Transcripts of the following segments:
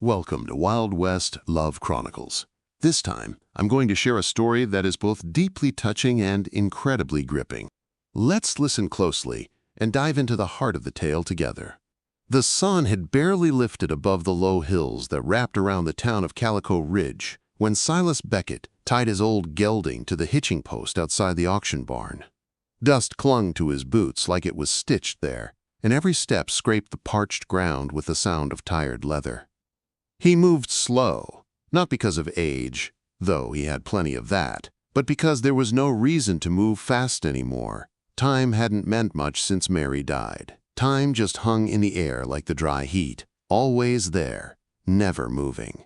Welcome to Wild West Love Chronicles. This time, I'm going to share a story that is both deeply touching and incredibly gripping. Let's listen closely and dive into the heart of the tale together. The sun had barely lifted above the low hills that wrapped around the town of Calico Ridge when Silas Beckett tied his old gelding to the hitching post outside the auction barn. Dust clung to his boots like it was stitched there, and every step scraped the parched ground with the sound of tired leather. He moved slow, not because of age, though he had plenty of that, but because there was no reason to move fast anymore. Time hadn't meant much since Mary died. Time just hung in the air like the dry heat, always there, never moving.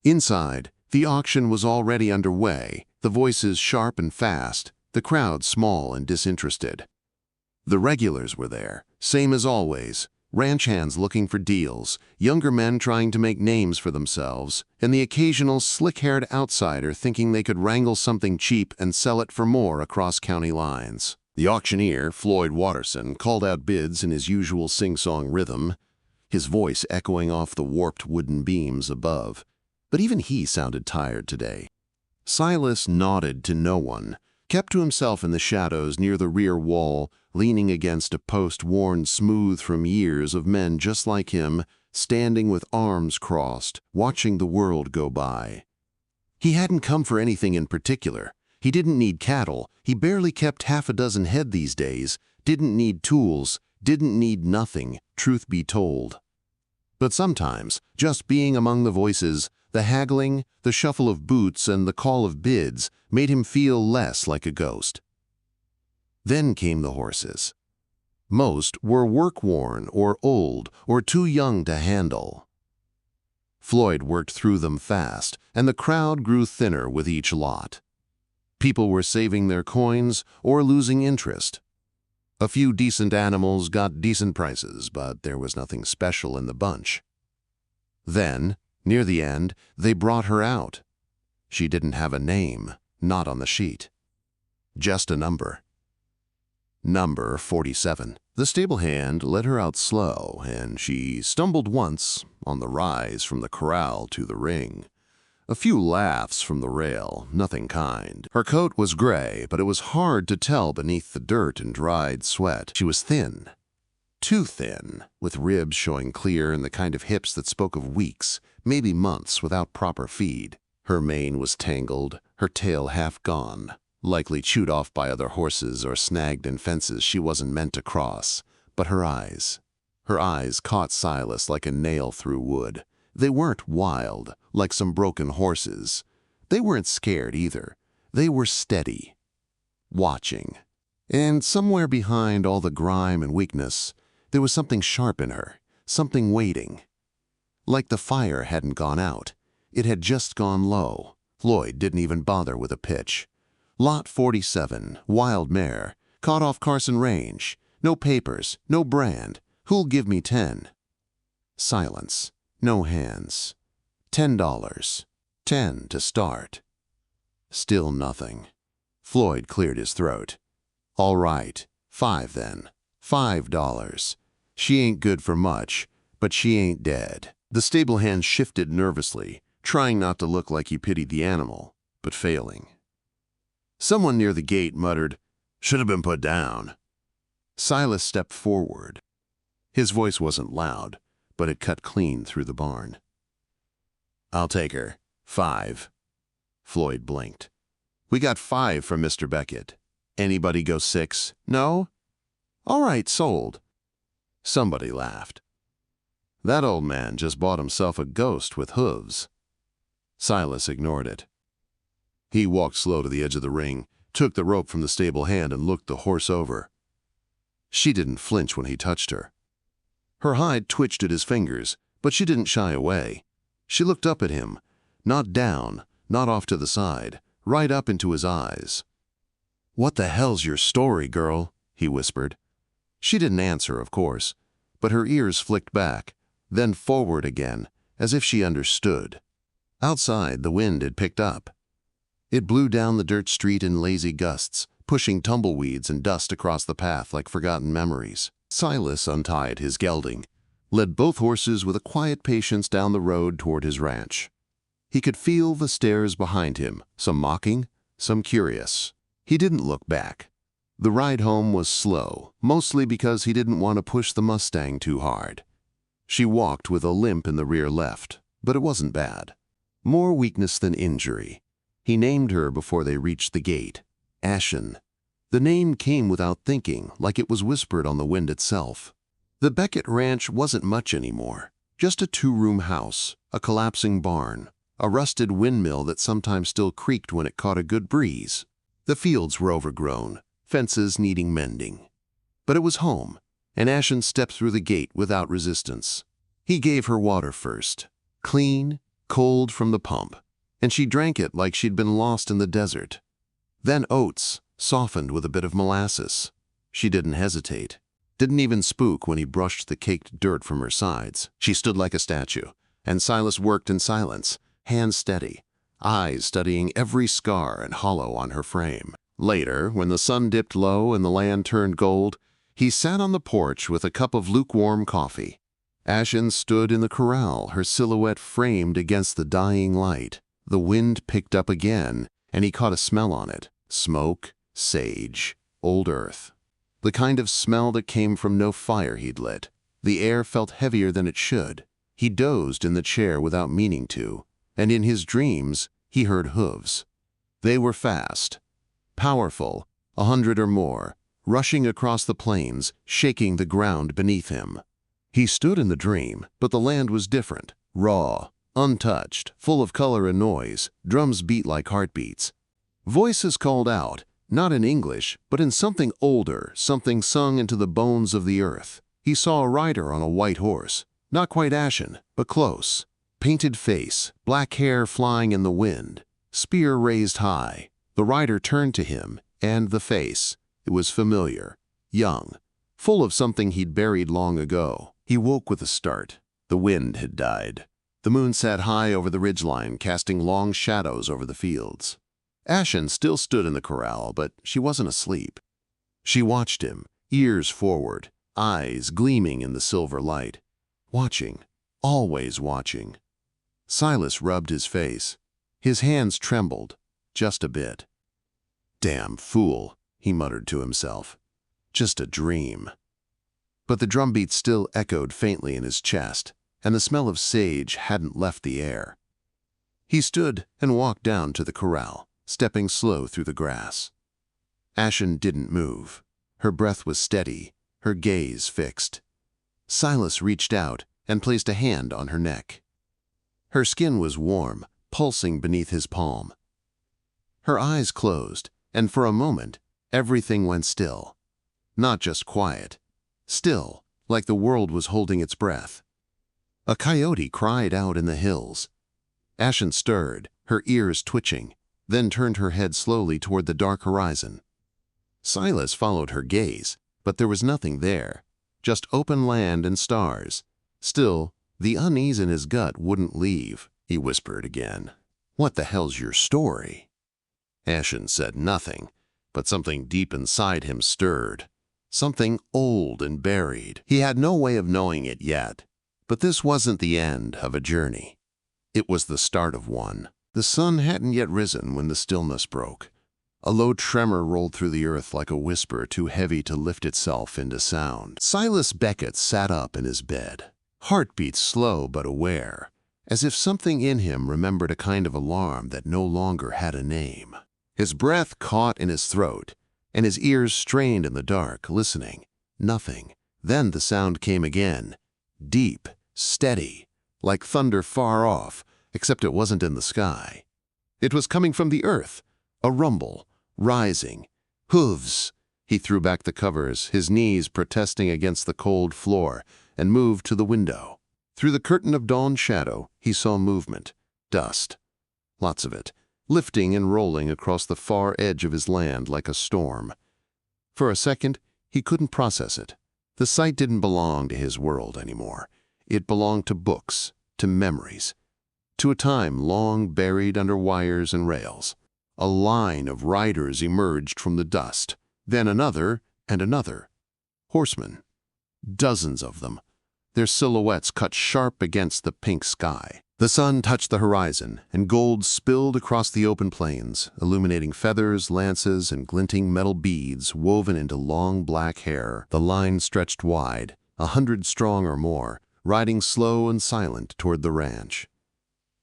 Inside, the auction was already underway, the voices sharp and fast, the crowd small and disinterested. The regulars were there, same as always. Ranch hands looking for deals, younger men trying to make names for themselves, and the occasional slick-haired outsider thinking they could wrangle something cheap and sell it for more across county lines. The auctioneer, Floyd Watterson, called out bids in his usual sing-song rhythm, his voice echoing off the warped wooden beams above. But even he sounded tired today. Silas nodded to no one, kept to himself in the shadows near the rear wall, leaning against a post worn smooth from years of men just like him, standing with arms crossed, watching the world go by. He hadn't come for anything in particular. He didn't need cattle. He barely kept half a dozen head these days, didn't need tools, didn't need nothing, truth be told. But sometimes, just being among the voices, the haggling, the shuffle of boots, and the call of bids made him feel less like a ghost. Then came the horses. Most were work-worn or old or too young to handle. Floyd worked through them fast, and the crowd grew thinner with each lot. People were saving their coins or losing interest. A few decent animals got decent prices, but there was nothing special in the bunch. Then, near the end, they brought her out. She didn't have a name, not on the sheet. Just a number. Number 47. The stable hand led her out slow, and she stumbled once on the rise from the corral to the ring. A few laughs from the rail, nothing kind. Her coat was gray, but it was hard to tell beneath the dirt and dried sweat. She was thin. Too thin, with ribs showing clear and the kind of hips that spoke of weeks, maybe months without proper feed. Her mane was tangled, her tail half gone, likely chewed off by other horses or snagged in fences she wasn't meant to cross. But her eyes caught Silas like a nail through wood. They weren't wild, like some broken horses. They weren't scared either. They were steady, watching. And somewhere behind all the grime and weakness, there was something sharp in her, something waiting. Like the fire hadn't gone out. It had just gone low. Floyd didn't even bother with a pitch. Lot 47, wild mare, caught off Carson Range. No papers, no brand. Who'll give me 10? Silence. No hands. $10. 10 to start. Still nothing. Floyd cleared his throat. All right, 5 then. $5. She ain't good for much, but she ain't dead. The stable hand shifted nervously, trying not to look like he pitied the animal, but failing. Someone near the gate muttered, "Should have been put down." Silas stepped forward. His voice wasn't loud, but it cut clean through the barn. "I'll take her. 5. Floyd blinked. "We got 5 from Mr. Beckett. Anybody go 6? No? All right, sold." Somebody laughed. That old man just bought himself a ghost with hooves. Silas ignored it. He walked slow to the edge of the ring, took the rope from the stable hand and looked the horse over. She didn't flinch when he touched her. Her hide twitched at his fingers, but she didn't shy away. She looked up at him, not down, not off to the side, right up into his eyes. "What the hell's your story, girl?" he whispered. She didn't answer, of course, but her ears flicked back, then forward again, as if she understood. Outside, the wind had picked up. It blew down the dirt street in lazy gusts, pushing tumbleweeds and dust across the path like forgotten memories. Silas untied his gelding, led both horses with a quiet patience down the road toward his ranch. He could feel the stares behind him, some mocking, some curious. He didn't look back. The ride home was slow, mostly because he didn't want to push the Mustang too hard. She walked with a limp in the rear left, but it wasn't bad. More weakness than injury. He named her before they reached the gate. Ashen. The name came without thinking, like it was whispered on the wind itself. The Beckett ranch wasn't much anymore. Just a two-room house, a collapsing barn, a rusted windmill that sometimes still creaked when it caught a good breeze. The fields were overgrown, fences needing mending. But it was home, and Ashen stepped through the gate without resistance. He gave her water first, clean, cold from the pump, and she drank it like she'd been lost in the desert. Then oats, softened with a bit of molasses. She didn't hesitate. Didn't even spook when he brushed the caked dirt from her sides. She stood like a statue, and Silas worked in silence, hands steady, eyes studying every scar and hollow on her frame. Later, when the sun dipped low and the land turned gold, he sat on the porch with a cup of lukewarm coffee. Ashen stood in the corral, her silhouette framed against the dying light. The wind picked up again, and he caught a smell on it. Smoke, sage, old earth. The kind of smell that came from no fire he'd lit. The air felt heavier than it should. He dozed in the chair without meaning to, and in his dreams he heard hooves. They were fast, powerful, 100 or more, rushing across the plains, shaking the ground beneath him. He stood in the dream, but the land was different, raw, untouched, full of color and noise. Drums beat like heartbeats. Voices called out, not in English, but in something older, something sung into the bones of the earth. He saw a rider on a white horse, not quite ashen, but close. Painted face, black hair flying in the wind, spear raised high. The rider turned to him, and the face. It was familiar, young, full of something he'd buried long ago. He woke with a start. The wind had died. The moon sat high over the ridgeline, casting long shadows over the fields. Ashen still stood in the corral, but she wasn't asleep. She watched him, ears forward, eyes gleaming in the silver light. Watching, always watching. Silas rubbed his face. His hands trembled, just a bit. "Damn fool," he muttered to himself. "Just a dream." But the drumbeat still echoed faintly in his chest, and the smell of sage hadn't left the air. He stood and walked down to the corral, stepping slow through the grass. Ashen didn't move. Her breath was steady, her gaze fixed. Silas reached out and placed a hand on her neck. Her skin was warm, pulsing beneath his palm. Her eyes closed, and for a moment, everything went still. Not just quiet. Still, like the world was holding its breath. A coyote cried out in the hills. Ashen stirred, her ears twitching, then turned her head slowly toward the dark horizon. Silas followed her gaze, but there was nothing there, just open land and stars. Still, the unease in his gut wouldn't leave. He whispered again, "What the hell's your story?" Ashen said nothing, but something deep inside him stirred. Something old and buried. He had no way of knowing it yet, but this wasn't the end of a journey. It was the start of one. The sun hadn't yet risen when the stillness broke. A low tremor rolled through the earth like a whisper too heavy to lift itself into sound. Silas Beckett sat up in his bed, heartbeat slow but aware, as if something in him remembered a kind of alarm that no longer had a name. His breath caught in his throat, and his ears strained in the dark, listening. Nothing. Then the sound came again, deep, steady, like thunder far off, except it wasn't in the sky. It was coming from the earth, a rumble, rising. Hooves! He threw back the covers, his knees protesting against the cold floor, and moved to the window. Through the curtain of dawn shadow, he saw movement, dust. Lots of it, lifting and rolling across the far edge of his land like a storm. For a second, he couldn't process it. The sight didn't belong to his world anymore. It belonged to books, to memories, to a time long buried under wires and rails. A line of riders emerged from the dust, then another and another. Horsemen. Dozens of them. their silhouettes cut sharp against the pink sky. The sun touched the horizon, and gold spilled across the open plains, illuminating feathers, lances, and glinting metal beads woven into long black hair. The line stretched wide, 100 strong or more, riding slow and silent toward the ranch.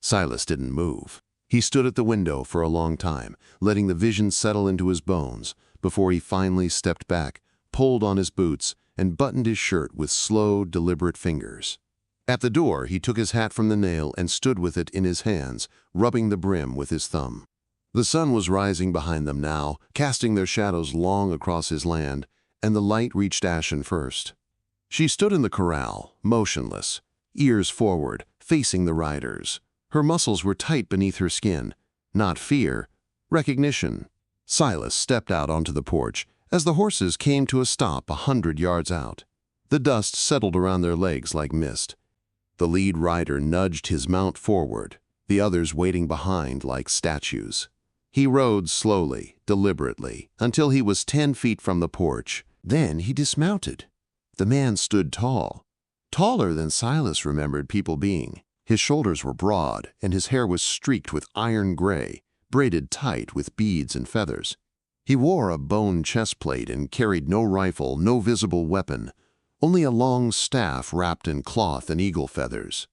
Silas didn't move. He stood at the window for a long time, letting the vision settle into his bones, before he finally stepped back, pulled on his boots, and buttoned his shirt with slow, deliberate fingers. At the door, he took his hat from the nail and stood with it in his hands, rubbing the brim with his thumb. The sun was rising behind them now, casting their shadows long across his land, and the light reached Ashen first. She stood in the corral, motionless, ears forward, facing the riders. Her muscles were tight beneath her skin, not fear, recognition. Silas stepped out onto the porch as the horses came to a stop 100 yards out. The dust settled around their legs like mist. The lead rider nudged his mount forward, the others waiting behind like statues. He rode slowly, deliberately, until he was 10 feet from the porch. Then he dismounted. The man stood tall, taller than Silas remembered people being. His shoulders were broad, and his hair was streaked with iron gray, braided tight with beads and feathers. He wore a bone chestplate and carried no rifle, no visible weapon, only a long staff wrapped in cloth and eagle feathers.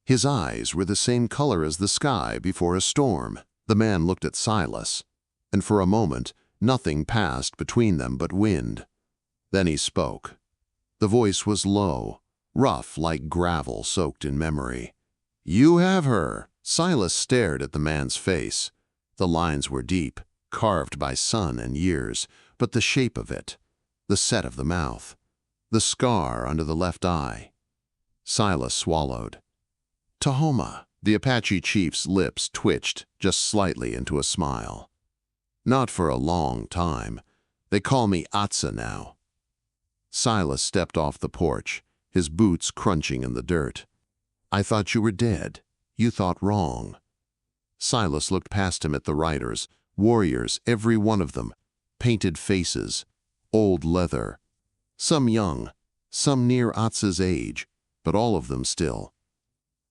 His eyes were the same color as the sky before a storm. The man looked at Silas, and for a moment nothing passed between them but wind. Then he spoke. The voice was low, rough like gravel soaked in memory. "You have her." Silas stared at the man's face. The lines were deep, carved by sun and years, but the shape of it, the set of the mouth, the scar under the left eye. Silas swallowed. "Tahoma." The Apache chief's lips twitched just slightly into a smile. "Not for a long time. They call me Atsa now." Silas stepped off the porch, his boots crunching in the dirt. "I thought you were dead. You thought wrong." Silas looked past him at the riders, warriors, every one of them, painted faces, old leather. Some young, some near Atsa's age, but all of them still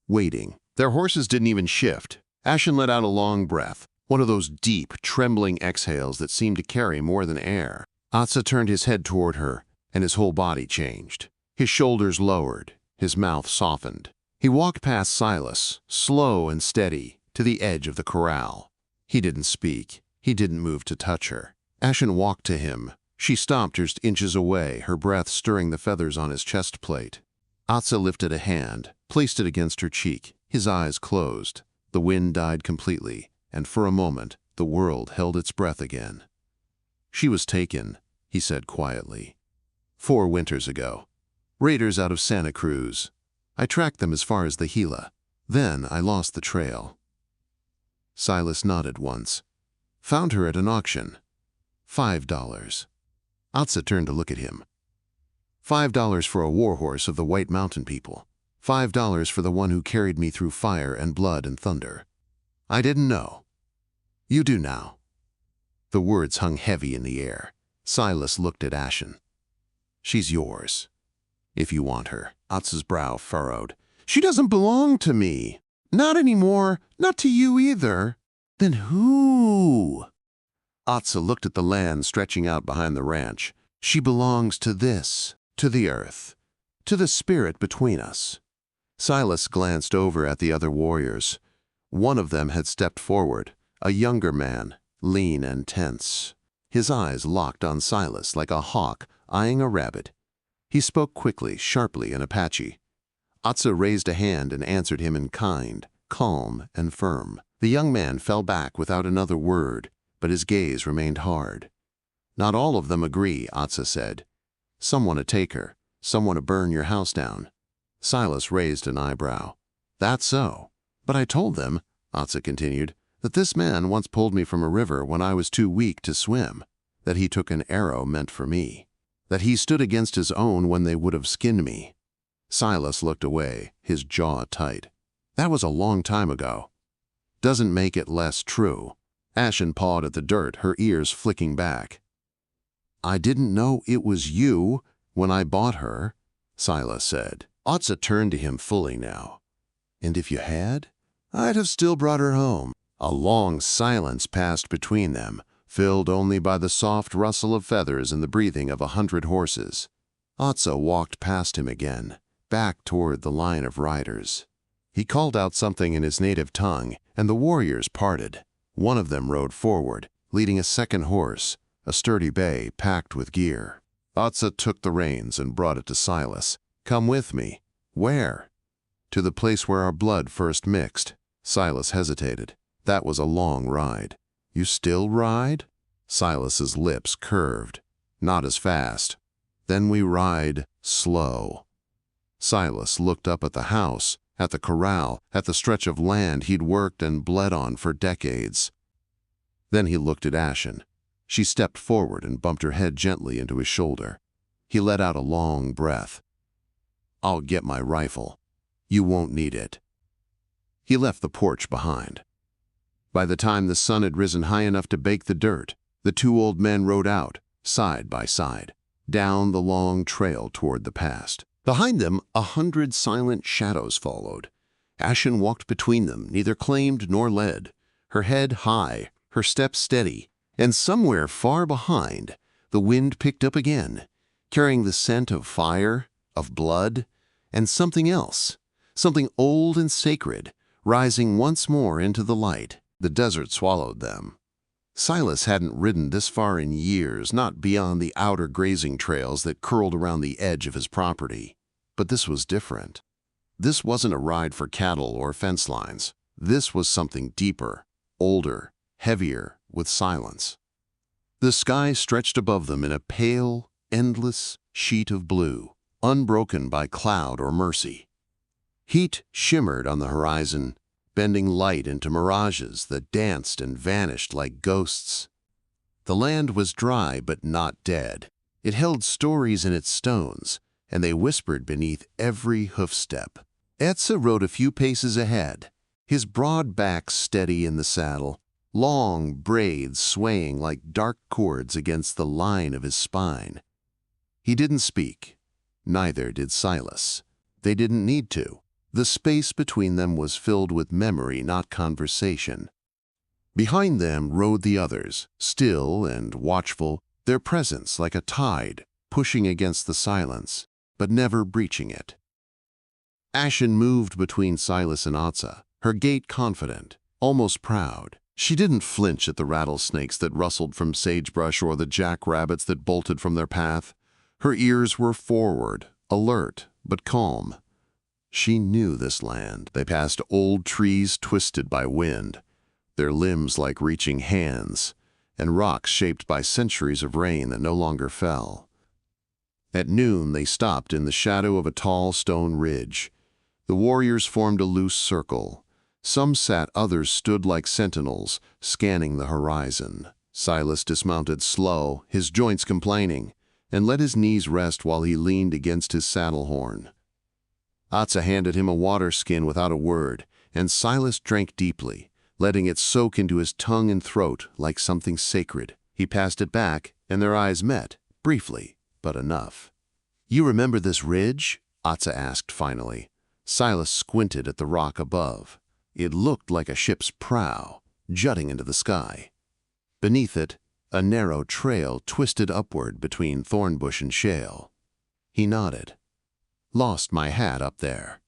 waiting. Their horses didn't even shift. Ashen let out a long breath, one of those deep, trembling exhales that seemed to carry more than air. Atsa turned his head toward her, and his whole body changed. His shoulders lowered, his mouth softened. He walked past Silas, slow and steady, to the edge of the corral. He didn't speak. He didn't move to touch her. Ashen walked to him. She stopped just inches away, her breath stirring the feathers on his chest plate. Atsa lifted a hand, placed it against her cheek. His eyes closed. The wind died completely, and for a moment, the world held its breath again. "She was taken," he said quietly. "4 winters ago. Raiders out of Santa Cruz. I tracked them as far as the Gila. Then I lost the trail." Silas nodded once. "Found her at an auction. $5. Atsa turned to look at him. $5 for a warhorse of the White Mountain people. $5 for the one who carried me through fire and blood and thunder. I didn't know. You do now." The words hung heavy in the air. Silas looked at Ashen. "She's yours, if you want her." Atsa's brow furrowed. "She doesn't belong to me. Not anymore. Not to you either." "Then who?" Atsa looked at the land stretching out behind the ranch. "She belongs to this, to the earth, to the spirit between us." Silas glanced over at the other warriors. One of them had stepped forward, a younger man, lean and tense. His eyes locked on Silas like a hawk eyeing a rabbit. He spoke quickly, sharply in Apache. Atsa raised a hand and answered him in kind, calm, and firm. The young man fell back without another word, but his gaze remained hard. "Not all of them agree," Atsa said. "Some want to take her, some want to burn your house down." Silas raised an eyebrow. "That's so. But I told them," Atsa continued, "that this man once pulled me from a river when I was too weak to swim, that he took an arrow meant for me, that he stood against his own when they would have skinned me." Silas looked away, his jaw tight. "That was a long time ago. Doesn't make it less true." Ashen pawed at the dirt, her ears flicking back. "I didn't know it was you when I bought her. Silas said. Otsa turned to him fully now. And if you had? I'd have still brought her home. A long silence passed between them, filled only by the soft rustle of feathers and the breathing of 100 horses. Otsa walked past him again, back toward the line of riders. He called out something in his native tongue, and the warriors parted. One of them rode forward, leading a second horse, a sturdy bay packed with gear. Otsa took the reins and brought it to Silas. Come with me. Where? To the place where our blood first mixed. Silas hesitated. That was a long ride. You still ride? Silas's lips curved. Not as fast. Then we ride slow. Silas looked up at the house, at the corral, at the stretch of land he'd worked and bled on for decades. Then he looked at Ashen. She stepped forward and bumped her head gently into his shoulder. He let out a long breath. I'll get my rifle. You won't need it. He left the porch behind. By the time the sun had risen high enough to bake the dirt, the two old men rode out, side by side, down the long trail toward the past. Behind them, 100 silent shadows followed. Ashen walked between them, neither claimed nor led, her head high, her step steady, and somewhere far behind, the wind picked up again, carrying the scent of fire, of blood, and something else, something old and sacred, rising once more into the light. The desert swallowed them. Silas hadn't ridden this far in years, not beyond the outer grazing trails that curled around the edge of his property. But this was different. This wasn't a ride for cattle or fence lines. This was something deeper, older, heavier, with silence. The sky stretched above them in a pale, endless sheet of blue, unbroken by cloud or mercy. Heat shimmered on the horizon, bending light into mirages that danced and vanished like ghosts. The land was dry but not dead. It held stories in its stones, and they whispered beneath every hoofstep. Otsa rode a few paces ahead, his broad back steady in the saddle, long braids swaying like dark cords against the line of his spine. He didn't speak. Neither did Silas. They didn't need to. The space between them was filled with memory, not conversation. Behind them rode the others, still and watchful, their presence like a tide, pushing against the silence, but never breaching it. Ashen moved between Silas and Otsa, her gait confident, almost proud. She didn't flinch at the rattlesnakes that rustled from sagebrush or the jackrabbits that bolted from their path. Her ears were forward, alert, but calm. She knew this land. They passed old trees twisted by wind, their limbs like reaching hands, and rocks shaped by centuries of rain that no longer fell. At noon, they stopped in the shadow of a tall stone ridge. The warriors formed a loose circle. Some sat, others stood like sentinels, scanning the horizon. Silas dismounted slow, his joints complaining, and let his knees rest while he leaned against his saddle horn. Otsa handed him a water skin without a word, and Silas drank deeply, letting it soak into his tongue and throat like something sacred. He passed it back, and their eyes met, briefly, but enough. You remember this ridge? Otsa asked finally. Silas squinted at the rock above. It looked like a ship's prow, jutting into the sky. Beneath it, a narrow trail twisted upward between thornbush and shale. He nodded. Lost my hat up there.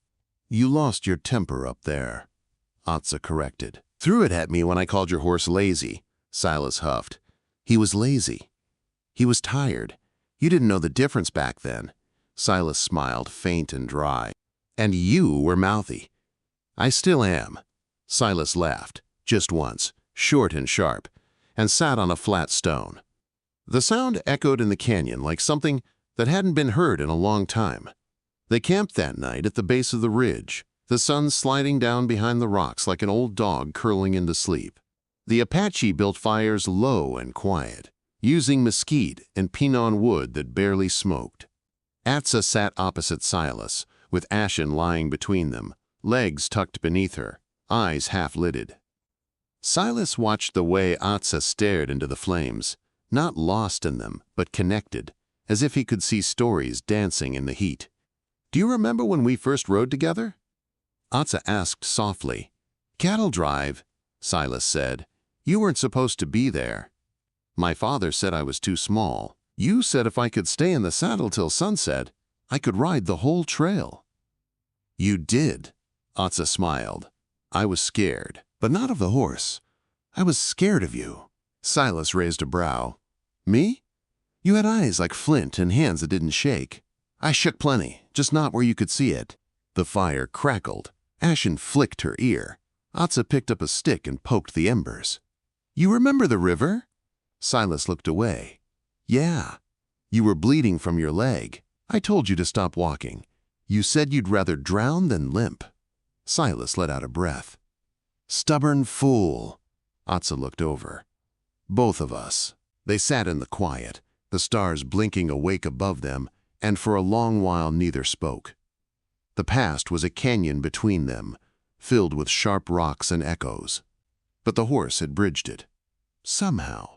You lost your temper up there, Otsa corrected. Threw it at me when I called your horse lazy, Silas huffed. He was lazy. He was tired. You didn't know the difference back then. Silas smiled, faint and dry. And you were mouthy. I still am. Silas laughed, just once, short and sharp, and sat on a flat stone. The sound echoed in the canyon like something that hadn't been heard in a long time. They camped that night at the base of the ridge, the sun sliding down behind the rocks like an old dog curling into sleep. The Apache built fires low and quiet, using mesquite and pinon wood that barely smoked. Otsa sat opposite Silas, with Ashen lying between them, legs tucked beneath her, eyes half-lidded. Silas watched the way Otsa stared into the flames, not lost in them, but connected, as if he could see stories dancing in the heat. Do you remember when we first rode together? Atsa asked softly. Cattle drive, Silas said. You weren't supposed to be there. My father said I was too small. You said if I could stay in the saddle till sunset, I could ride the whole trail. You did, Atsa smiled. I was scared, but not of the horse. I was scared of you. Silas raised a brow. Me? You had eyes like flint and hands that didn't shake. I shook plenty, just not where you could see it. The fire crackled. Ashen flicked her ear. Atsa picked up a stick and poked the embers. You remember the river? Silas looked away. Yeah. You were bleeding from your leg. I told you to stop walking. You said you'd rather drown than limp. Silas let out a breath. Stubborn fool. Atsa looked over. Both of us. They sat in the quiet, the stars blinking awake above them, and for a long while neither spoke. The past was a canyon between them, filled with sharp rocks and echoes. But the horse had bridged it. Somehow.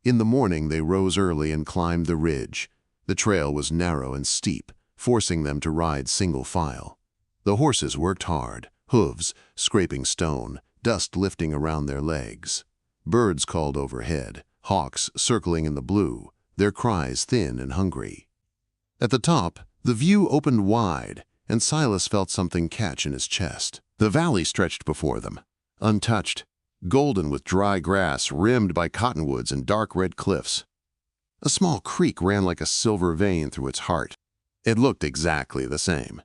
In the morning they rose early and climbed the ridge. The trail was narrow and steep, forcing them to ride single file. The horses worked hard, hooves scraping stone, dust lifting around their legs. Birds called overhead, hawks circling in the blue, their cries thin and hungry. At the top, the view opened wide, and Silas felt something catch in his chest. The valley stretched before them, untouched, golden with dry grass rimmed by cottonwoods and dark red cliffs. A small creek ran like a silver vein through its heart. It looked exactly the same.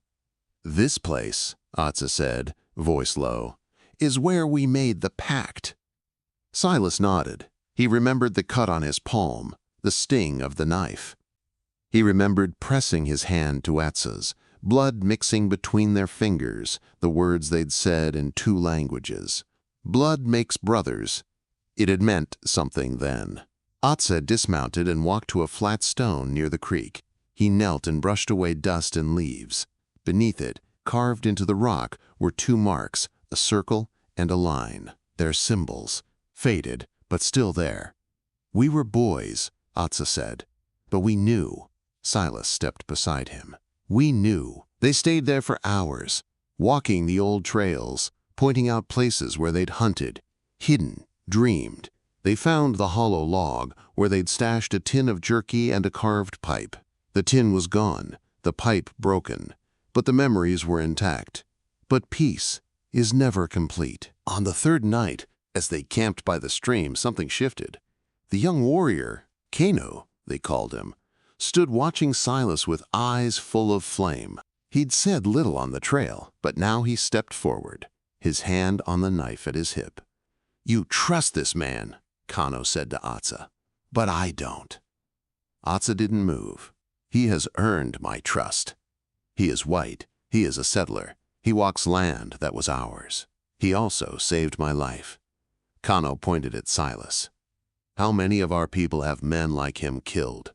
This place, Atsa said, voice low, is where we made the pact. Silas nodded. He remembered the cut on his palm, the sting of the knife. He remembered pressing his hand to Atsa's, blood mixing between their fingers, the words they'd said in two languages. Blood makes brothers. It had meant something then. Atsa dismounted and walked to a flat stone near the creek. He knelt and brushed away dust and leaves. Beneath it, carved into the rock, were two marks, a circle and a line. Their symbols, faded, but still there. We were boys, Atsa said, but we knew. Silas stepped beside him. We knew. They stayed there for hours, walking the old trails, pointing out places where they'd hunted, hidden, dreamed. They found the hollow log where they'd stashed a tin of jerky and a carved pipe. The tin was gone, the pipe broken, but the memories were intact. But peace is never complete. On the third night, as they camped by the stream, something shifted. The young warrior, Kano, they called him, stood watching Silas with eyes full of flame. He'd said little on the trail, but now he stepped forward, his hand on the knife at his hip. You trust this man, Kano said to Atsa, but I don't. Atsa didn't move. He has earned my trust. He is white. He is a settler. He walks land that was ours. He also saved my life. Kano pointed at Silas. How many of our people have men like him killed?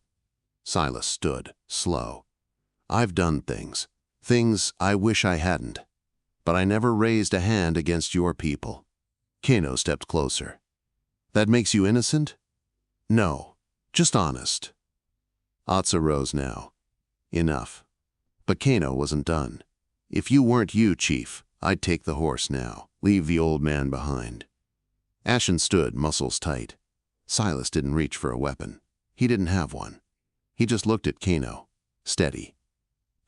Silas stood, slow. I've done things I wish I hadn't, but I never raised a hand against your people. Kano stepped closer. That makes you innocent? No, just honest. Atsa rose now. Enough. But Kano wasn't done. If you weren't you, Chief, I'd take the horse now, leave the old man behind. Ashen stood, muscles tight. Silas didn't reach for a weapon. He didn't have one. He just looked at Kano, steady.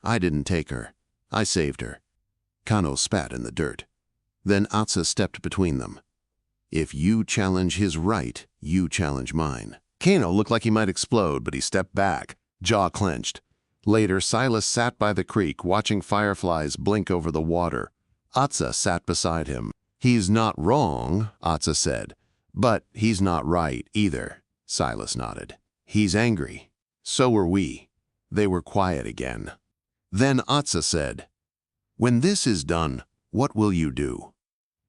I didn't take her. I saved her. Kano spat in the dirt. Then Atsa stepped between them. If you challenge his right, you challenge mine. Kano looked like he might explode, but he stepped back, jaw clenched. Later, Silas sat by the creek, watching fireflies blink over the water. Atsa sat beside him. He's not wrong, Atsa said, but he's not right either. Silas nodded. He's angry. So were we. They were quiet again. Then Atsa said, when this is done, what will you do?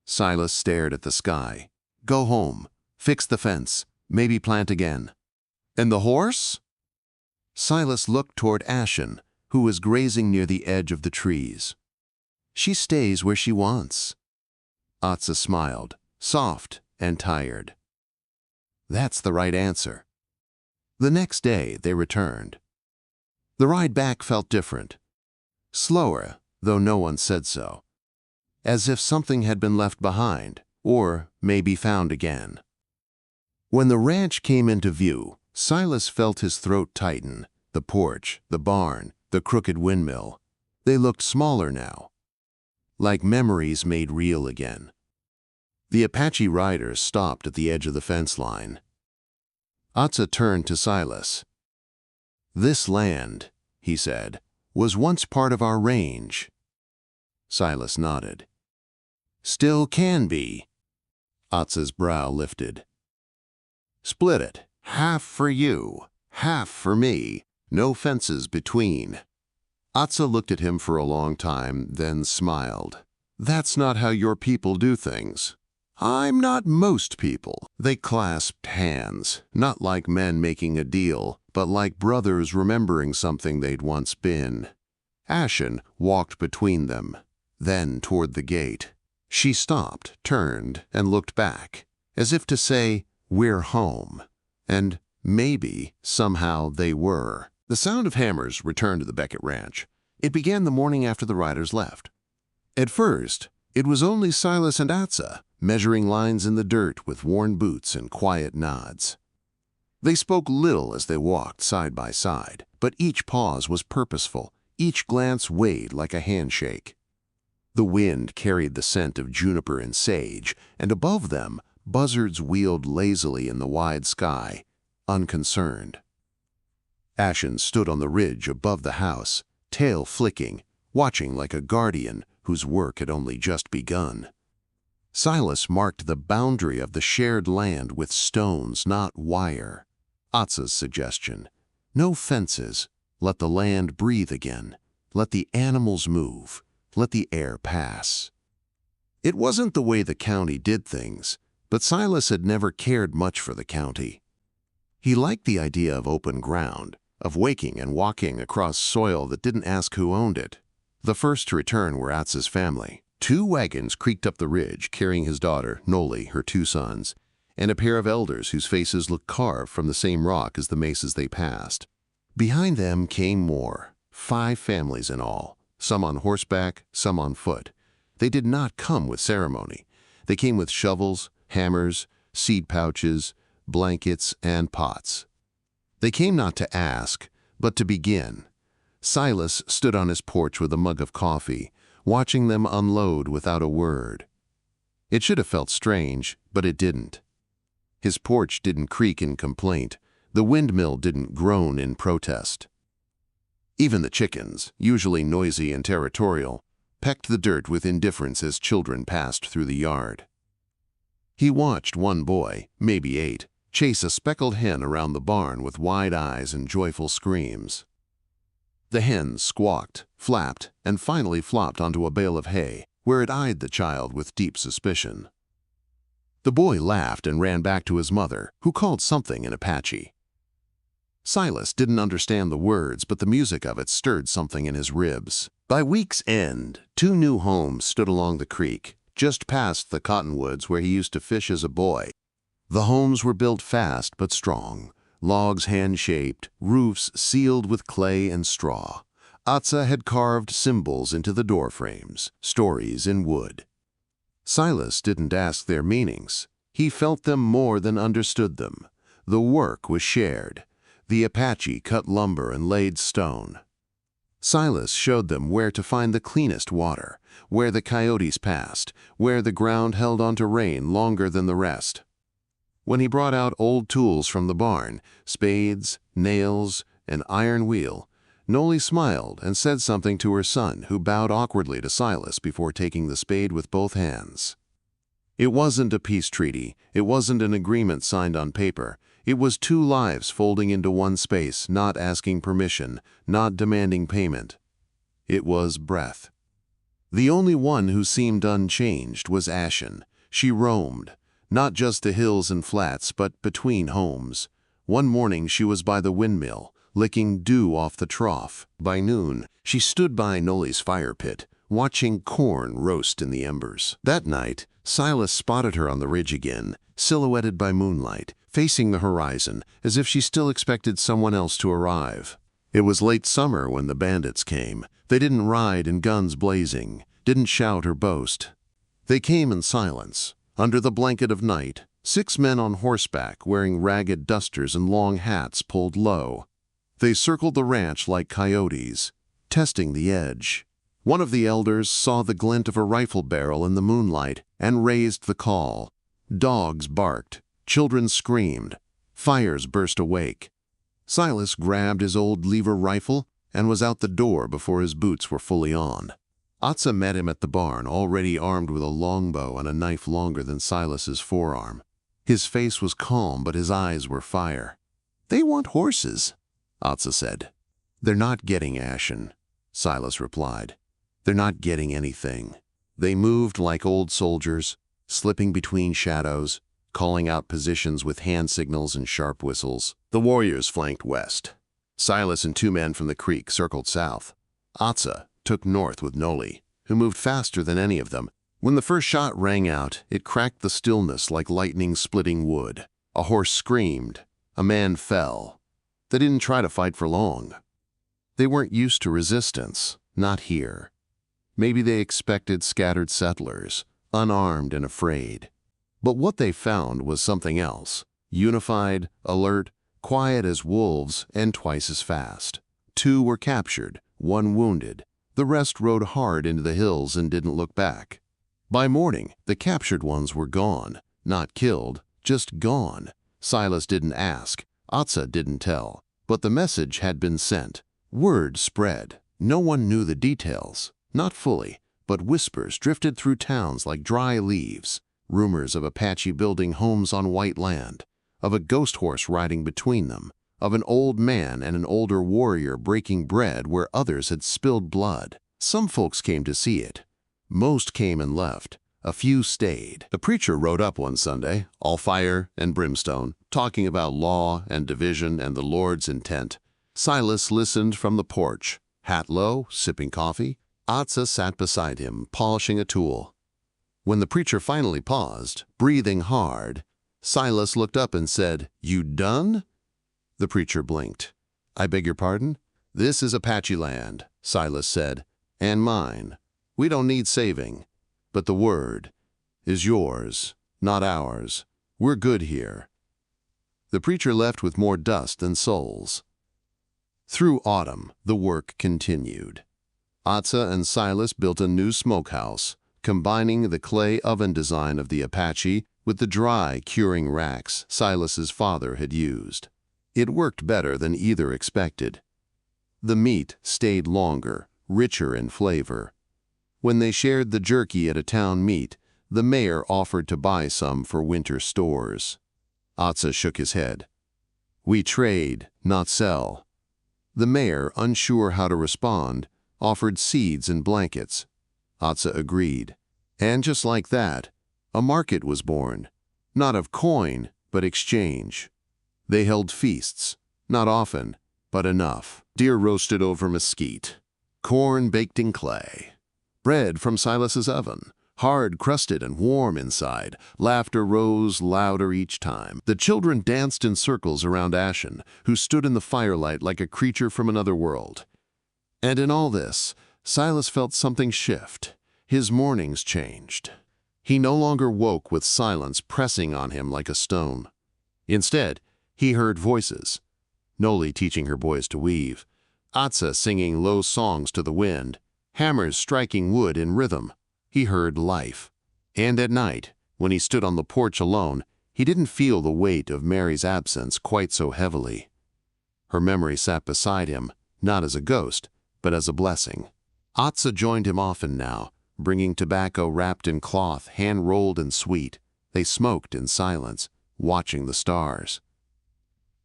Silas stared at the sky. Go home, fix the fence, maybe plant again. And the horse? Silas looked toward Ashen, who was grazing near the edge of the trees. She stays where she wants. Atsa smiled, soft and tired. That's the right answer. The next day they returned. The ride back felt different. slower, though no one said so, as if something had been left behind, or may be found again. When the ranch came into view, Silas felt his throat tighten. The porch, the barn, the crooked windmill. They looked smaller now, like memories made real again. The Apache riders stopped at the edge of the fence line. Atza turned to Silas. "This land," he said, "was once part of our range." Silas nodded. "Still can be." Atza's brow lifted. "Split it. Half for you, half for me. No fences between." Atza looked at him for a long time, then smiled. "That's not how your people do things." "I'm not most people." They clasped hands, not like men making a deal, but like brothers remembering something they'd once been. Ashen walked between them, then toward the gate. She stopped, turned, and looked back, as if to say, "We're home." And maybe, somehow, they were. The sound of hammers returned to the Beckett ranch. It began the morning after the riders left. At first, it was only Silas and Atza, measuring lines in the dirt with worn boots and quiet nods. They spoke little as they walked side by side, but each pause was purposeful, each glance weighed like a handshake. The wind carried the scent of juniper and sage, and above them, buzzards wheeled lazily in the wide sky, unconcerned. Ashen stood on the ridge above the house, tail flicking, watching like a guardian whose work had only just begun. Silas marked the boundary of the shared land with stones, not wire. Atza's suggestion: no fences, let the land breathe again, let the animals move, let the air pass. It wasn't the way the county did things, but Silas had never cared much for the county. He liked the idea of open ground, of waking and walking across soil that didn't ask who owned it. The first to return were Atza's family. 2 wagons creaked up the ridge, carrying his daughter, Noli, her 2 sons, and a pair of elders whose faces looked carved from the same rock as the mesas they passed. Behind them came more, 5 families in all, some on horseback, some on foot. They did not come with ceremony. They came with shovels, hammers, seed pouches, blankets, and pots. They came not to ask, but to begin. Silas stood on his porch with a mug of coffee, watching them unload without a word. It should have felt strange, but it didn't. His porch didn't creak in complaint. The windmill didn't groan in protest. Even the chickens, usually noisy and territorial, pecked the dirt with indifference as children passed through the yard. He watched one boy, maybe 8, chase a speckled hen around the barn with wide eyes and joyful screams. The hen squawked, flapped, and finally flopped onto a bale of hay, where it eyed the child with deep suspicion. The boy laughed and ran back to his mother, who called something in Apache. Silas didn't understand the words, but the music of it stirred something in his ribs. By week's end, 2 new homes stood along the creek, just past the cottonwoods where he used to fish as a boy. The homes were built fast but strong, logs hand-shaped, roofs sealed with clay and straw. Atza had carved symbols into the doorframes, stories in wood. Silas didn't ask their meanings. He felt them more than understood them. The work was shared. The Apache cut lumber and laid stone. Silas showed them where to find the cleanest water, where the coyotes passed, where the ground held onto rain longer than the rest. When he brought out old tools from the barn, spades, nails, an iron wheel, Noli smiled and said something to her son, who bowed awkwardly to Silas before taking the spade with both hands. It wasn't a peace treaty. It wasn't an agreement signed on paper. It was 2 lives folding into one space, not asking permission, not demanding payment. It was breath. The only one who seemed unchanged was Ashen. She roamed, not just the hills and flats, but between homes. One morning she was by the windmill, licking dew off the trough. By noon, she stood by Noli's fire pit, watching corn roast in the embers. That night, Silas spotted her on the ridge again, silhouetted by moonlight, facing the horizon, as if she still expected someone else to arrive. It was late summer when the bandits came. They didn't ride in guns blazing, didn't shout or boast. They came in silence, under the blanket of night, 6 men on horseback wearing ragged dusters and long hats pulled low. They circled the ranch like coyotes, testing the edge. One of the elders saw the glint of a rifle barrel in the moonlight and raised the call. Dogs barked, children screamed, fires burst awake. Silas grabbed his old lever rifle and was out the door before his boots were fully on. Atza met him at the barn, already armed with a longbow and a knife longer than Silas's forearm. His face was calm, but his eyes were fire. "They want horses," Atza said. "They're not getting Ashen," Silas replied. "They're not getting anything." They moved like old soldiers, slipping between shadows, calling out positions with hand signals and sharp whistles. The warriors flanked west. Silas and 2 men from the creek circled south. Atza took north with Noli, who moved faster than any of them. When the first shot rang out, it cracked the stillness like lightning splitting wood. A horse screamed. A man fell. They didn't try to fight for long. They weren't used to resistance, not here. Maybe they expected scattered settlers, unarmed and afraid. But what they found was something else. Unified, alert, quiet as wolves, and twice as fast. 2 were captured, 1 wounded. The rest rode hard into the hills and didn't look back. By morning, the captured ones were gone. Not killed, just gone. Silas didn't ask. Atza didn't tell. But the message had been sent. Word spread. No one knew the details. Not fully, but whispers drifted through towns like dry leaves. Rumors of Apache building homes on white land, of a ghost horse riding between them, of an old man and an older warrior breaking bread where others had spilled blood. Some folks came to see it. Most came and left. A few stayed. The preacher rode up one Sunday, all fire and brimstone, talking about law and division and the Lord's intent. Silas listened from the porch, hat low, sipping coffee. Atza sat beside him, polishing a tool. When the preacher finally paused, breathing hard, Silas looked up and said, "You done?" The preacher blinked. "I beg your pardon?" "This is Apache land," Silas said, "and mine. We don't need saving. But the word is yours, not ours. We're good here." The preacher left with more dust than souls. Through autumn, the work continued. Atza and Silas built a new smokehouse, combining the clay oven design of the Apache with the dry curing racks Silas's father had used. It worked better than either expected. The meat stayed longer, richer in flavor. When they shared the jerky at a town meet, the mayor offered to buy some for winter stores. Atza shook his head. "We trade, not sell." The mayor, unsure how to respond, offered seeds and blankets. Atza agreed. And just like that, a market was born, not of coin, but exchange. They held feasts, not often, but enough. Deer roasted over mesquite, corn baked in clay, bread from Silas's oven, hard crusted and warm inside. Laughter rose louder each time. The children danced in circles around Ashen, who stood in the firelight like a creature from another world. And in all this, Silas felt something shift. His mornings changed. He no longer woke with silence pressing on him like a stone. Instead, he heard voices. Noli teaching her boys to weave, Atza singing low songs to the wind, hammers striking wood in rhythm. He heard life. And at night, when he stood on the porch alone, he didn't feel the weight of Mary's absence quite so heavily. Her memory sat beside him, not as a ghost, but as a blessing. Atza joined him often now, bringing tobacco wrapped in cloth, hand-rolled and sweet. They smoked in silence, watching the stars.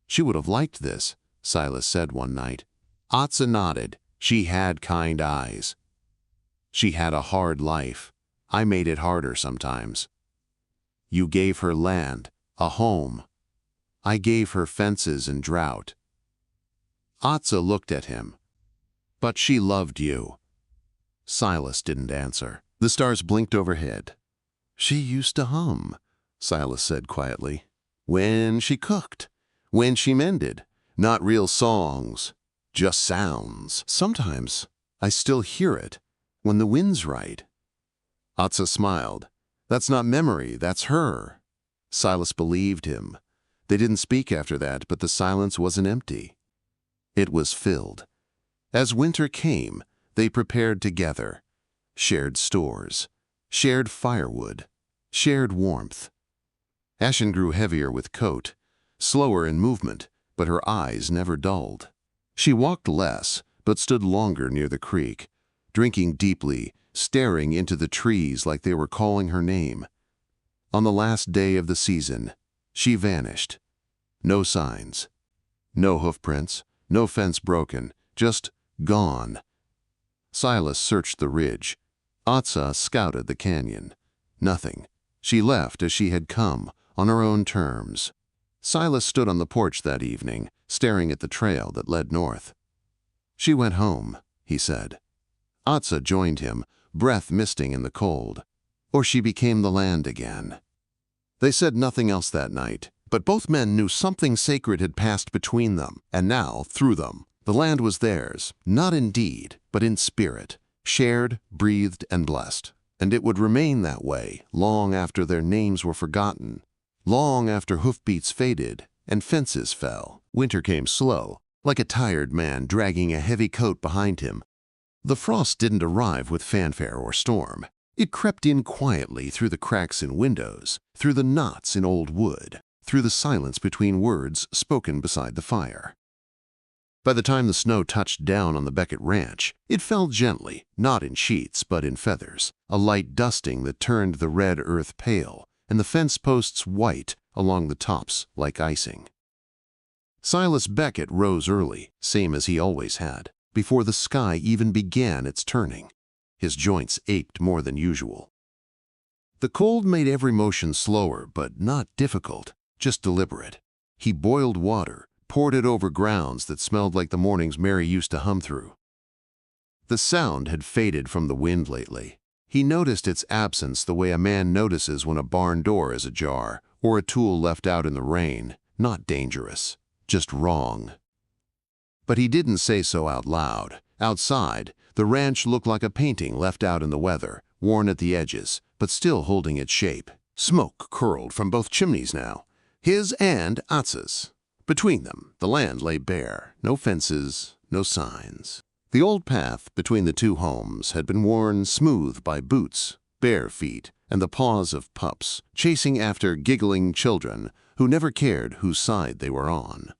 "She would have liked this," Silas said one night. Atza nodded. "She had kind eyes. She had a hard life. I made it harder sometimes. You gave her land, a home. I gave her fences and drought." Atza looked at him. "But she loved you." Silas didn't answer. The stars blinked overhead. "She used to hum," Silas said quietly. "When she cooked, when she mended. Not real songs, just sounds. Sometimes I still hear it when the wind's right." Atsa smiled. "That's not memory, that's her." Silas believed him. They didn't speak after that, but the silence wasn't empty. It was filled. As winter came, they prepared together, shared stores, shared firewood, shared warmth. Ashen grew heavier with coat, slower in movement, but her eyes never dulled. She walked less, but stood longer near the creek, drinking deeply, staring into the trees like they were calling her name. On the last day of the season, she vanished. No signs. No hoofprints, no fence broken, just gone. Silas searched the ridge. Atsa scouted the canyon. Nothing. She left as she had come, on her own terms. Silas stood on the porch that evening, staring at the trail that led north. "She went home," he said. Atsa joined him, breath misting in the cold. "Or she became the land again." They said nothing else that night, but both men knew something sacred had passed between them, and now, through them, the land was theirs, not in deed, but in spirit, shared, breathed, and blessed. And it would remain that way long after their names were forgotten, long after hoofbeats faded and fences fell. Winter came slow, like a tired man dragging a heavy coat behind him. The frost didn't arrive with fanfare or storm. It crept in quietly through the cracks in windows, through the knots in old wood, through the silence between words spoken beside the fire. By the time the snow touched down on the Beckett ranch, it fell gently, not in sheets but in feathers, a light dusting that turned the red earth pale, and the fence posts white along the tops like icing. Silas Beckett rose early, same as he always had, before the sky even began its turning. His joints ached more than usual. The cold made every motion slower, but not difficult, just deliberate. He boiled water, poured it over grounds that smelled like the mornings Mary used to hum through. The sound had faded from the wind lately. He noticed its absence the way a man notices when a barn door is ajar or a tool left out in the rain. Not dangerous, just wrong. But he didn't say so out loud. Outside, the ranch looked like a painting left out in the weather, worn at the edges, but still holding its shape. Smoke curled from both chimneys now, his and Atsa's. Between them, the land lay bare, no fences, no signs. The old path between the two homes had been worn smooth by boots, bare feet, and the paws of pups, chasing after giggling children who never cared whose side they were on.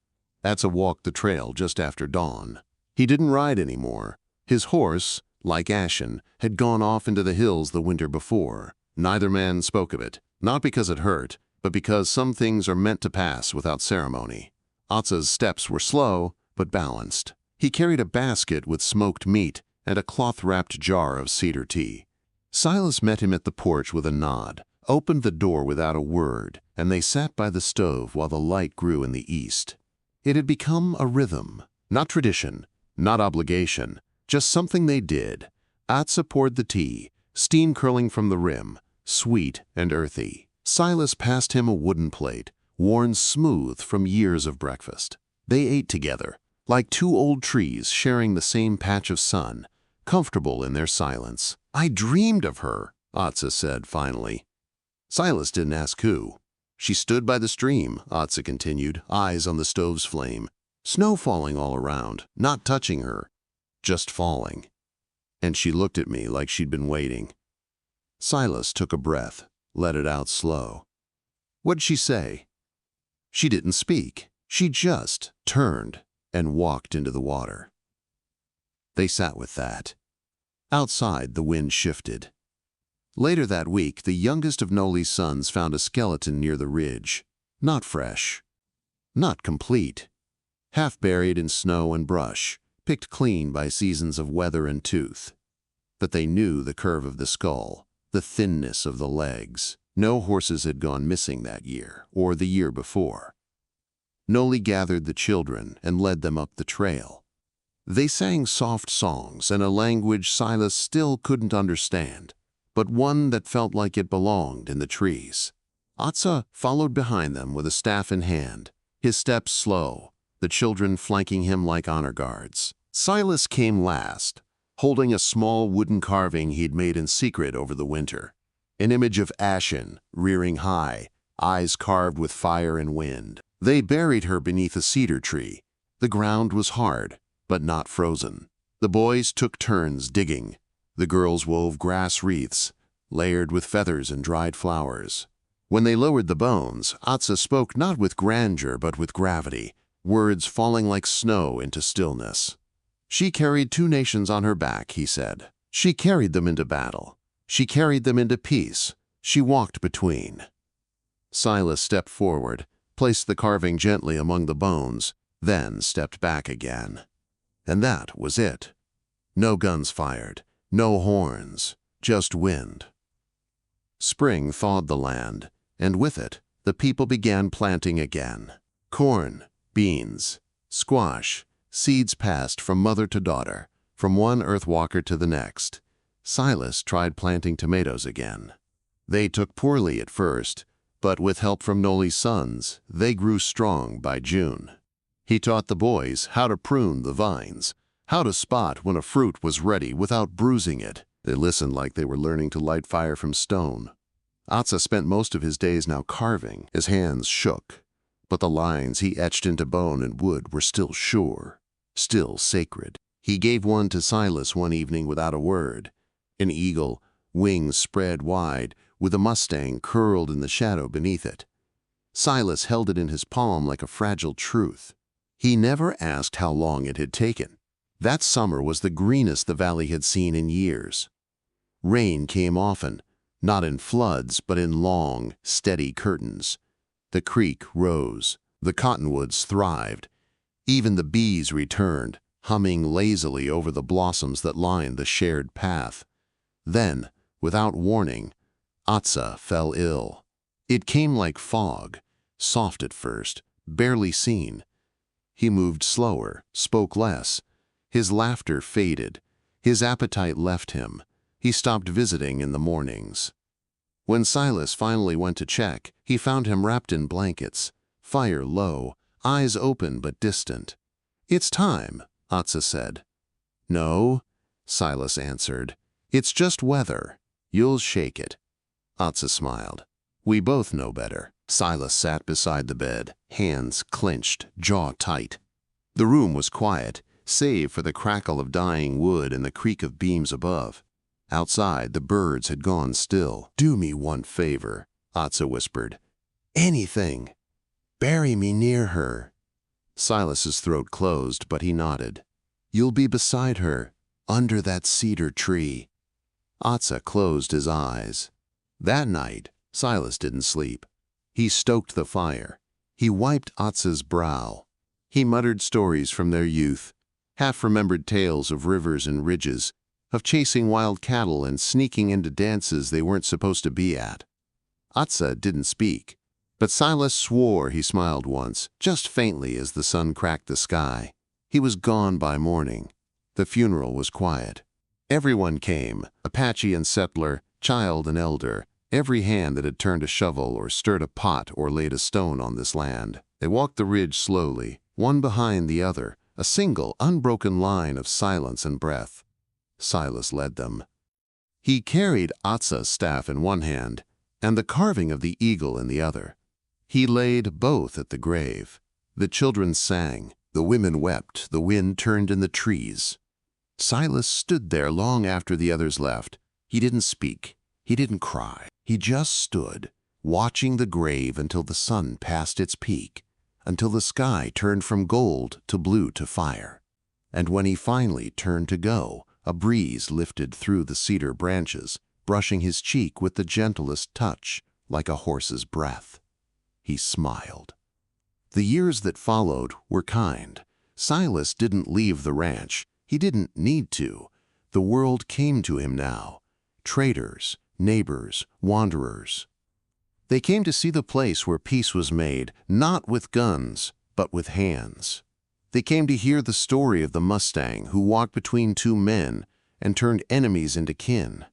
Atsa walked the trail just after dawn. He didn't ride anymore. His horse, like Ashen, had gone off into the hills the winter before. Neither man spoke of it, not because it hurt, but because some things are meant to pass without ceremony. Atsa's steps were slow, but balanced. He carried a basket with smoked meat and a cloth-wrapped jar of cedar tea. Silas met him at the porch with a nod, opened the door without a word, and they sat by the stove while the light grew in the east. It had become a rhythm, not tradition, not obligation, just something they did. Atsa poured the tea, steam curling from the rim, sweet and earthy. Silas passed him a wooden plate, worn smooth from years of breakfast. They ate together, like two old trees sharing the same patch of sun, comfortable in their silence. "I dreamed of her," Atsa said finally. Silas didn't ask who. "She stood by the stream," Atsa continued, eyes on the stove's flame. "Snow falling all around, not touching her, just falling. And she looked at me like she'd been waiting." Silas took a breath, let it out slow. "What'd she say?" "She didn't speak. She just turned and walked into the water." They sat with that. Outside, the wind shifted. Later that week, the youngest of Noli's sons found a skeleton near the ridge. Not fresh. Not complete. Half buried in snow and brush, picked clean by seasons of weather and tooth. But they knew the curve of the skull, the thinness of the legs. No horses had gone missing that year, or the year before. Noli gathered the children and led them up the trail. They sang soft songs in a language Silas still couldn't understand, but one that felt like it belonged in the trees. Atsa followed behind them with a staff in hand, his steps slow, the children flanking him like honor guards. Silas came last, holding a small wooden carving he'd made in secret over the winter. An image of Ashen, rearing high, eyes carved with fire and wind. They buried her beneath a cedar tree. The ground was hard, but not frozen. The boys took turns digging. The girls wove grass wreaths, layered with feathers and dried flowers. When they lowered the bones, Atsa spoke not with grandeur but with gravity, words falling like snow into stillness. She carried 2 nations on her back, he said. She carried them into battle. She carried them into peace. She walked between. Silas stepped forward, placed the carving gently among the bones, then stepped back again. And that was it. No guns fired, no horns, just wind. Spring thawed the land, and with it, the people began planting again. Corn, beans, squash, seeds passed from mother to daughter, from one earthwalker to the next. Silas tried planting tomatoes again. They took poorly at first, but with help from Noli's sons, they grew strong by June. He taught the boys how to prune the vines, how to spot when a fruit was ready without bruising it. They listened like they were learning to light fire from stone. Atsa spent most of his days now carving. His hands shook, but the lines he etched into bone and wood were still sure, still sacred. He gave one to Silas one evening without a word. An eagle, wings spread wide, with a Mustang curled in the shadow beneath it. Silas held it in his palm like a fragile truth. He never asked how long it had taken. That summer was the greenest the valley had seen in years. Rain came often, not in floods, but in long, steady curtains. The creek rose, the cottonwoods thrived. Even the bees returned, humming lazily over the blossoms that lined the shared path. Then, without warning, Atsa fell ill. It came like fog, soft at first, barely seen. He moved slower, spoke less. His laughter faded. His appetite left him. He stopped visiting in the mornings. When Silas finally went to check, he found him wrapped in blankets, fire low, eyes open but distant. "It's time," Atsa said. "No," Silas answered. "It's just weather. You'll shake it." Atsa smiled. "We both know better." Silas sat beside the bed, hands clenched, jaw tight. The room was quiet, save for the crackle of dying wood and the creak of beams above. Outside, the birds had gone still. "Do me one favor," Atsa whispered. "Anything. Bury me near her." Silas's throat closed, but he nodded. "You'll be beside her, under that cedar tree." Atsa closed his eyes. That night, Silas didn't sleep. He stoked the fire. He wiped Atsa's brow. He muttered stories from their youth, half-remembered tales of rivers and ridges, of chasing wild cattle and sneaking into dances they weren't supposed to be at. Atsa didn't speak, but Silas swore he smiled once, just faintly as the sun cracked the sky. He was gone by morning. The funeral was quiet. Everyone came, Apache and settler, child and elder, every hand that had turned a shovel or stirred a pot or laid a stone on this land. They walked the ridge slowly, one behind the other, a single, unbroken line of silence and breath. Silas led them. He carried Atsa's staff in one hand and the carving of the eagle in the other. He laid both at the grave. The children sang, the women wept, the wind turned in the trees. Silas stood there long after the others left. He didn't speak. He didn't cry. He just stood, watching the grave until the sun passed its peak, until the sky turned from gold to blue to fire. And when he finally turned to go, a breeze lifted through the cedar branches, brushing his cheek with the gentlest touch, like a horse's breath. He smiled. The years that followed were kind. Silas didn't leave the ranch. He didn't need to. The world came to him now. Traders, neighbors, wanderers. They came to see the place where peace was made, not with guns, but with hands. They came to hear the story of the Mustang who walked between 2 men and turned enemies into kin.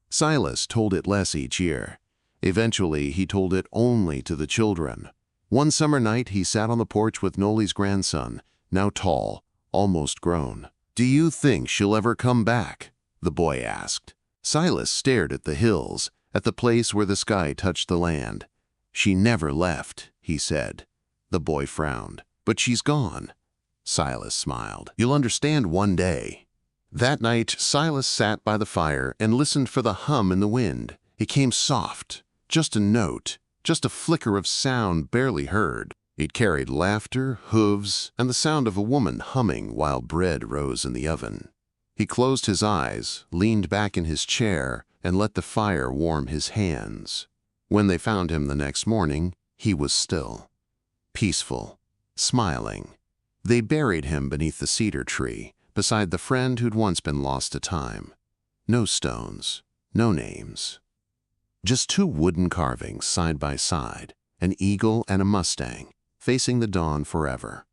Silas told it less each year. Eventually, he told it only to the children. One summer night, he sat on the porch with Noli's grandson, now tall, almost grown. "Do you think she'll ever come back?" the boy asked. Silas stared at the hills, at the place where the sky touched the land. "She never left," he said. The boy frowned. "But she's gone." Silas smiled. "You'll understand one day." That night, Silas sat by the fire and listened for the hum in the wind. It came soft, just a note, just a flicker of sound barely heard. It carried laughter, hooves, and the sound of a woman humming while bread rose in the oven. He closed his eyes, leaned back in his chair, and let the fire warm his hands. When they found him the next morning, he was still, peaceful, smiling. They buried him beneath the cedar tree, beside the friend who'd once been lost to time. No stones, no names. Just two wooden carvings side by side, an eagle and a Mustang, facing the dawn forever.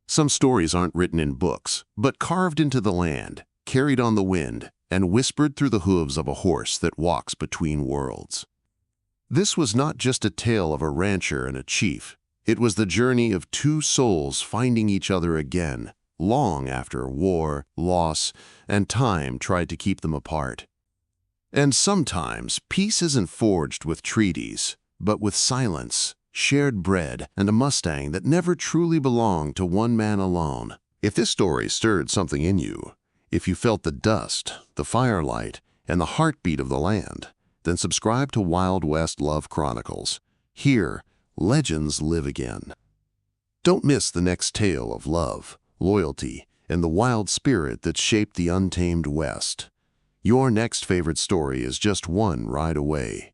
Some stories aren't written in books, but carved into the land, carried on the wind, and whispered through the hooves of a horse that walks between worlds. This was not just a tale of a rancher and a chief. It was the journey of two souls finding each other again, long after war, loss, and time tried to keep them apart. And sometimes peace isn't forged with treaties, but with silence, shared bread, and a Mustang that never truly belonged to one man alone. If this story stirred something in you, if you felt the dust, the firelight, and the heartbeat of the land, then subscribe to Wild West Love Chronicles. Here, legends live again. Don't miss the next tale of love, loyalty, and the wild spirit that shaped the untamed West. Your next favorite story is just one ride away.